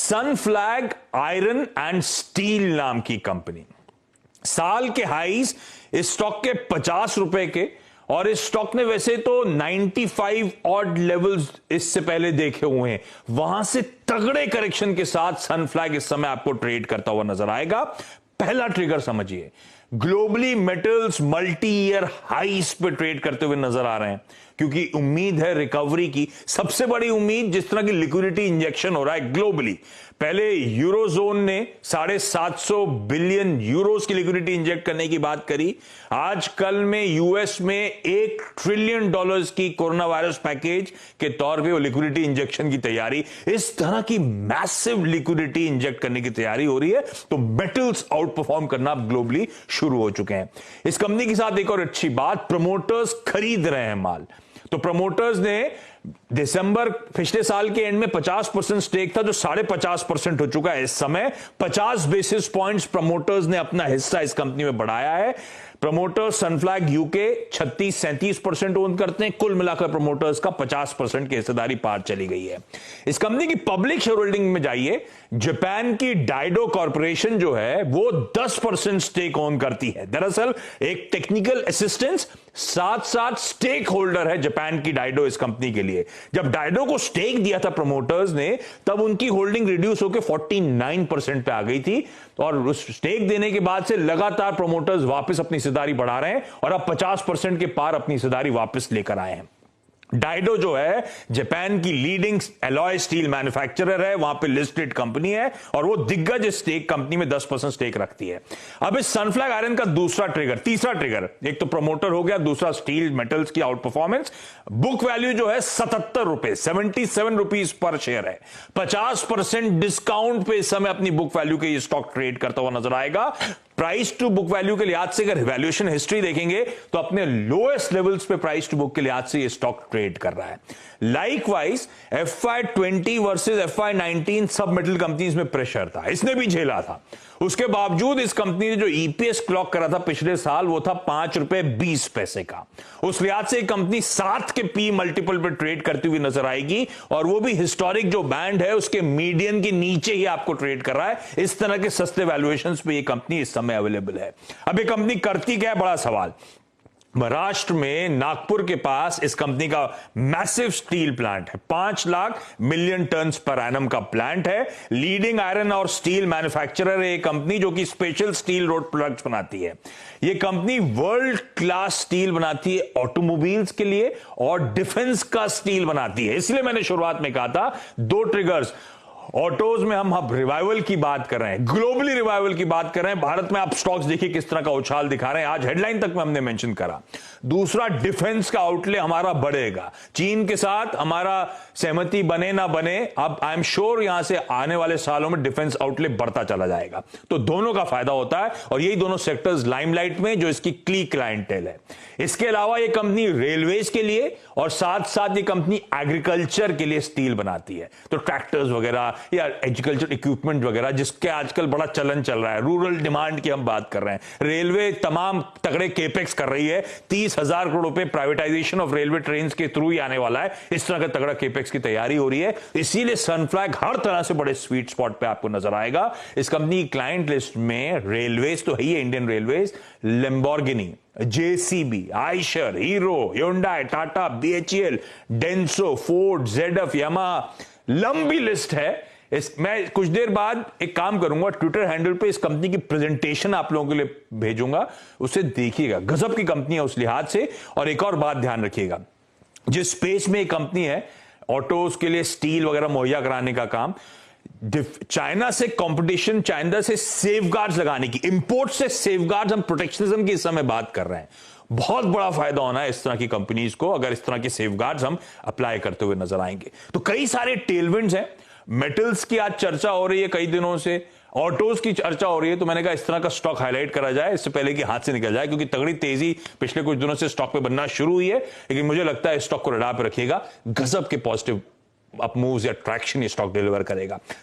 Sunflag iron and steel नाम की company, साल के हाईज इस स्टॉक के 50 रुपए के, और इस स्टॉक ने वैसे तो 95 ऑड लेवल्स इससे पहले देखे हुए हैं, वहां से तगड़े करेक्शन के साथ सनफ्लैग इस समय आपको ट्रेड करता हुआ नजर आएगा। पहला ट्रिगर समझिए, ग्लोबली मेटल्स मल्टी ईयर हाईस पे ट्रेड करते हुए नजर आ रहे हैं, क्योंकि उम्मीद है रिकवरी की। सबसे बड़ी उम्मीद, जिस तरह की लिक्विडिटी इंजेक्शन हो रहा है ग्लोबली, पहले यूरोजोन ने 750 बिलियन यूरोस की लिक्विडिटी इंजेक्ट करने की बात करी। आज कल में यूएस में $1 ट्रिलियन की कोरोना वायरस पैकेज के तौर पे वो लिक्विडिटी इंजेक्शन की तैयारी, इस तरह की मैसिव लिक्विडिटी इंजेक्ट करने की तैयारी हो रही है, तो मेटल्स आउट परफॉर्म करना ग्लोबली शुरू हो चुके हैं। इस कंपनी के साथ एक और अच्छी बात, प्रमोटर्स खरीद रहे हैं माल। तो प्रमोटर्स ने दिसंबर पिछले साल के एंड में 50% स्टेक था, जो 50.5% हो चुका है इस समय। 50 बेसिस पॉइंट्स प्रमोटर्स ने अपना हिस्सा इस कंपनी में बढ़ाया है। प्रमोटर्स सनफ्लैग यूके 36-37% ओन करते हैं। कुल मिलाकर प्रमोटर्स का 50% की हिस्सेदारी पार चली गई है। इस कंपनी की पब्लिक शेयर होल्डिंग में जाइए, जापान की डाइडो कॉर्पोरेशन जो है वो 10% स्टेक ओन करती है। दरअसल एक टेक्निकल असिस्टेंस साथ साथ स्टेक होल्डर है जापान की डाइडो इस कंपनी के लिए। जब डाइडो को स्टेक दिया था प्रमोटर्स ने, तब उनकी होल्डिंग रिड्यूस होकर 49% पे आ गई थी, और उस स्टेक देने के बाद से लगातार प्रमोटर्स वापस अपनी हिस्सेदारी बढ़ा रहे हैं और अब 50% के पार अपनी हिस्सेदारी वापस लेकर आए हैं। डाइडो जो है जापान की लीडिंग एलॉय स्टील मैन्युफैक्चरर है, वहां पे लिस्टेड कंपनी है, और वो दिग्गज स्टेक कंपनी में 10% स्टेक रखती है। अब इस सनफ्लैग आयरन का दूसरा ट्रिगर, तीसरा ट्रिगर, एक तो प्रमोटर हो गया, दूसरा स्टील मेटल्स की आउट परफॉर्मेंस। बुक वैल्यू जो है 77 रुपए, 77 रुपीज पर शेयर है। 50% डिस्काउंट पे इस समय अपनी बुक वैल्यू के ये स्टॉक ट्रेड करता हुआ नजर आएगा। प्राइस टू बुक वैल्यू के लिहाज से अगर वैल्यूएशन हिस्ट्री देखेंगे तो अपने लोएस्ट लेवल्स पे प्राइस टू बुक के लिहाज से ये स्टॉक ट्रेड कर रहा है। लाइकवाइज FY20 वर्सेस FY19 सब मेटल कंपनीज में प्रेशर था, इसने भी झेला था। उसके बावजूद इस कंपनी ने जो ईपीएस क्लॉक करा था पिछले साल, वो था ₹5.20 का। उस लिहाज से कंपनी 7 के पी मल्टीपल पर ट्रेड करती हुई नजर आएगी, और वो भी हिस्टोरिक जो बैंड है उसके मीडियन के नीचे ही आपको ट्रेड कर रहा है। इस तरह के सस्ते वैल्यूएशंस पे ये कंपनी इस समय अवेलेबल है। अब ये कंपनी करती क्या है, बड़ा सवाल। महाराष्ट्र में नागपुर के पास इस कंपनी का मैसिव स्टील प्लांट है, 5 lakh million turns per annum का प्लांट है। लीडिंग आयरन और स्टील मैन्युफैक्चरर है ये कंपनी, जो कि स्पेशल स्टील रोड प्रोडक्ट्स बनाती है। ये कंपनी वर्ल्ड क्लास स्टील बनाती है ऑटोमोबाइल्स के लिए, और डिफेंस का स्टील बनाती है। इसलिए मैंने शुरुआत में कहा था, 2 ट्रिगर्स। ऑटोज में हम रिवाइवल की बात कर रहे हैं, ग्लोबली रिवाइवल की बात कर रहे हैं। भारत में आप स्टॉक्स देखिए किस तरह का उछाल दिखा रहे हैं, आज हेडलाइन तक में हमने मेंशन करा। दूसरा, डिफेंस का आउटले हमारा बढ़ेगा। चीन के साथ हमारा सहमति बने ना बने, अब आई एम श्योर यहां से आने वाले सालों में डिफेंस आउटले बढ़ता चला जाएगा, तो दोनों का फायदा होता है, और यही दोनों सेक्टर्स लाइमलाइट में जो इसकी क्ली क्लाइंटेल है। इसके अलावा यह कंपनी रेलवेज के लिए और साथ साथ ये कंपनी एग्रीकल्चर के लिए स्टील बनाती है, तो ट्रैक्टर्स वगैरह या एग्रीकल्चर इक्विपमेंट वगैरह, जिसके आजकल बड़ा चलन चल रहा है, रूरल डिमांड की हम बात कर रहे हैं। रेलवे तमाम तगड़े केपेक्स कर रही है, 30,000 करोड़ रुपए प्राइवेटाइजेशन ऑफ रेलवे ट्रेन के थ्रू ही आने वाला है। इस तरह का तगड़ा केपेक्स की तैयारी हो रही है, इसीलिए सनफ्लैग हर तरह से बड़े स्वीट स्पॉट पे आपको नजर आएगा। इस कंपनी की क्लाइंट लिस्ट में रेलवेज तो है ही, Indian railways, Lamborghini, JCB, Eicher, Hero, Hyundai, Tata, BHEL, Denso, Ford, ZF, Yamaha, लंबी लिस्ट है। मैं कुछ देर बाद एक काम करूंगा, ट्विटर हैंडल पे इस कंपनी की प्रेजेंटेशन आप लोगों के लिए भेजूंगा, उसे देखिएगा। गजब की कंपनी है उस लिहाज से। और एक और बात ध्यान रखिएगा, जिस स्पेस में एक कंपनी है ऑटोज के लिए स्टील वगैरह मुहैया कराने का काम, चाइना से कंपटीशन, चाइना से सेफगार्ड्स लगाने की, इंपोर्ट से सेफगार्ड्स, हम प्रोटेक्शनिज्म की इस समय बात कर रहे हैं। बहुत बड़ा फायदा होना है इस तरह की कंपनीज को, अगर इस तरह के सेफगार्ड्स हम अप्लाई करते हुए नजर आएंगे। तो कई सारे टेलविंड्स हैं। मेटल्स की आज चर्चा हो रही है कई दिनों से, ऑटोज की चर्चा हो रही है, तो मैंने कहा इस तरह का स्टॉक हाईलाइट करा जाए इससे पहले कि हाथ से निकल जाए, क्योंकि तगड़ी तेजी पिछले कुछ दिनों से स्टॉक पे बनना शुरू हुई है। लेकिन मुझे लगता है स्टॉक को रडार पे रखिएगा, गजब के पॉजिटिव अप मूव्स या ट्रैक्शन ये स्टॉक डिलीवर करेगा।